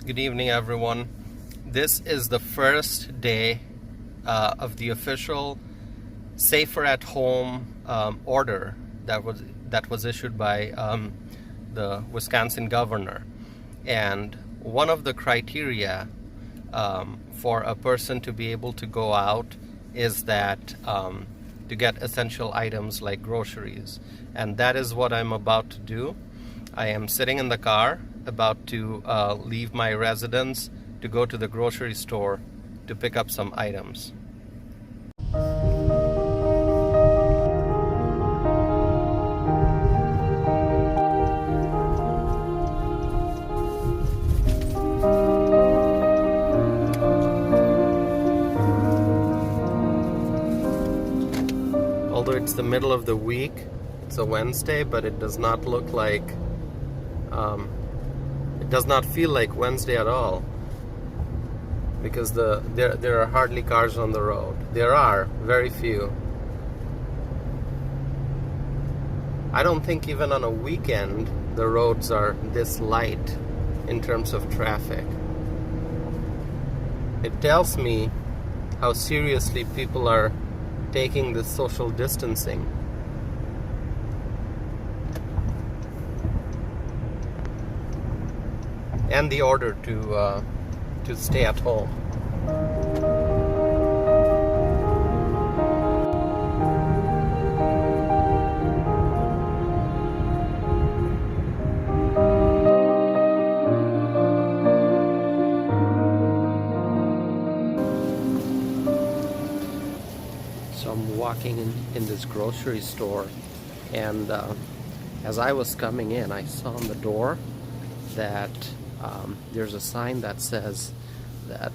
Good evening, everyone. This is the first day of the official Safer at Home order that was issued by the Wisconsin governor. And one of the criteria for a person to be able to go out is that to get essential items like groceries. And that is what I'm about to do. I am sitting in the car about to leave my residence to go to the grocery store to pick up some items. Although it's the middle of the week, it's a Wednesday, but it does not look like it does not feel like Wednesday at all, because there are hardly cars on the road. There are very few. I don't think even on a weekend the roads are this light in terms of traffic. It tells me how seriously people are taking this social distancing. And the order to stay at home. So I'm walking in this grocery store, and as I was coming in, I saw on the door that there's a sign that says that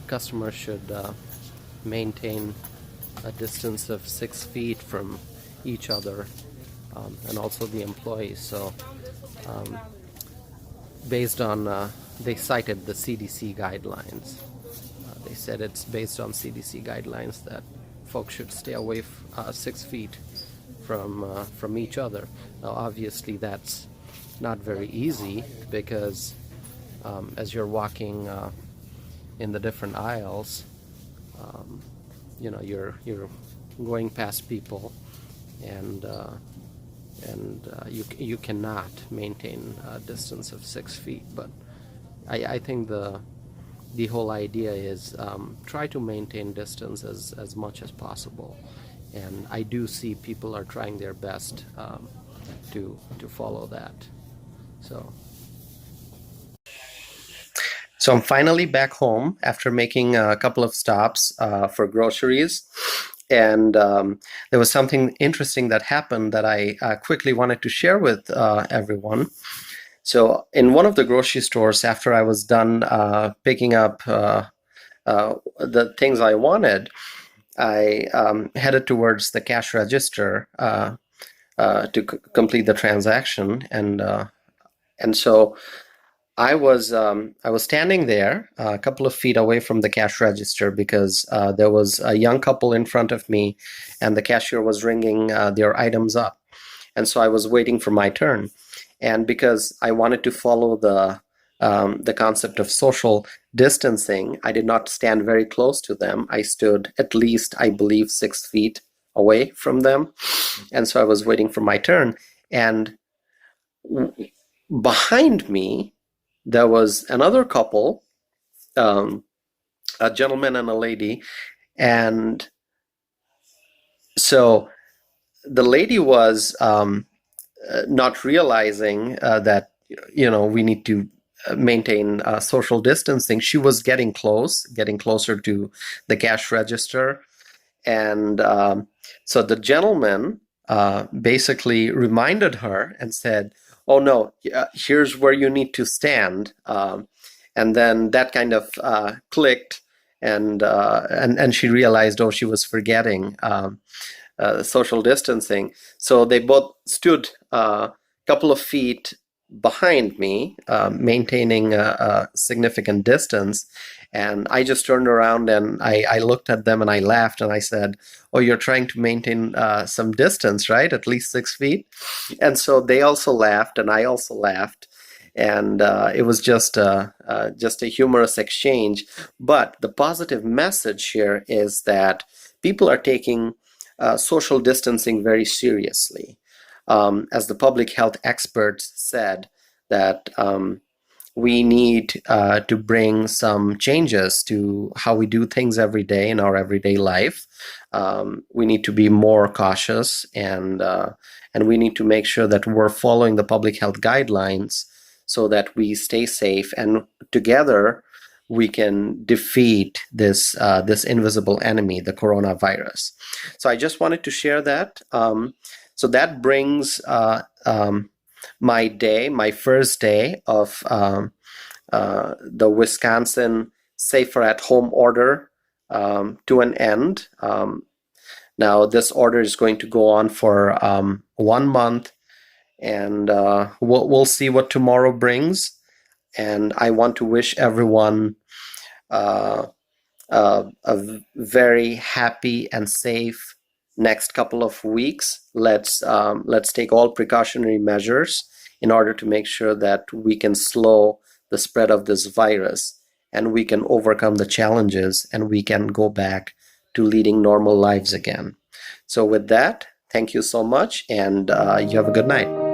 customers should maintain a distance of 6 feet from each other, and also the employees. So based on, they cited the CDC guidelines. They said it's based on CDC guidelines that folks should stay away 6 feet from each other. Now, obviously, that's not very easy, because as you're walking in the different aisles, you're going past people, and you cannot maintain a distance of 6 feet. But I think the whole idea is try to maintain distance as much as possible, and I do see people are trying their best to follow that. So I'm finally back home after making a couple of stops for groceries, and there was something interesting that happened that I quickly wanted to share with everyone. So in one of the grocery stores, after I was done picking up the things I wanted, I headed towards the cash register to complete the transaction, and so I was standing there a couple of feet away from the cash register, because there was a young couple in front of me, and the cashier was ringing their items up, and so I was waiting for my turn. And because I wanted to follow the concept of social distancing, I did not stand very close to them. I stood at least, I believe, 6 feet away from them, and so I was waiting for my turn. And behind me, there was another couple, a gentleman and a lady, and so the lady was not realizing that we need to maintain social distancing. She was getting closer to the cash register, and so the gentleman basically reminded her and said, "Oh no, here's where you need to stand," and then that kind of clicked, and she realized, oh, she was forgetting social distancing. So they both stood a couple of feet behind me, maintaining a significant distance. And I just turned around and I looked at them and I laughed and I said, "Oh, you're trying to maintain some distance, right? At least 6 feet." And so they also laughed and I also laughed. and it was just a humorous exchange. But the positive message here is that people are taking social distancing very seriously. As the public health experts said, that we need to bring some changes to how we do things every day in our everyday life. We need to be more cautious, and we need to make sure that we're following the public health guidelines so that we stay safe, and together we can defeat this invisible enemy, the coronavirus. So I just wanted to share that. So that brings my first day of the Wisconsin Safer at Home order to an end. Now, this order is going to go on for 1 month, and we'll see what tomorrow brings. And I want to wish everyone a very happy and safe next couple of weeks. Let's take all precautionary measures in order to make sure that we can slow the spread of this virus, and we can overcome the challenges, and we can go back to leading normal lives again. So with that, thank you so much, and you have a good night.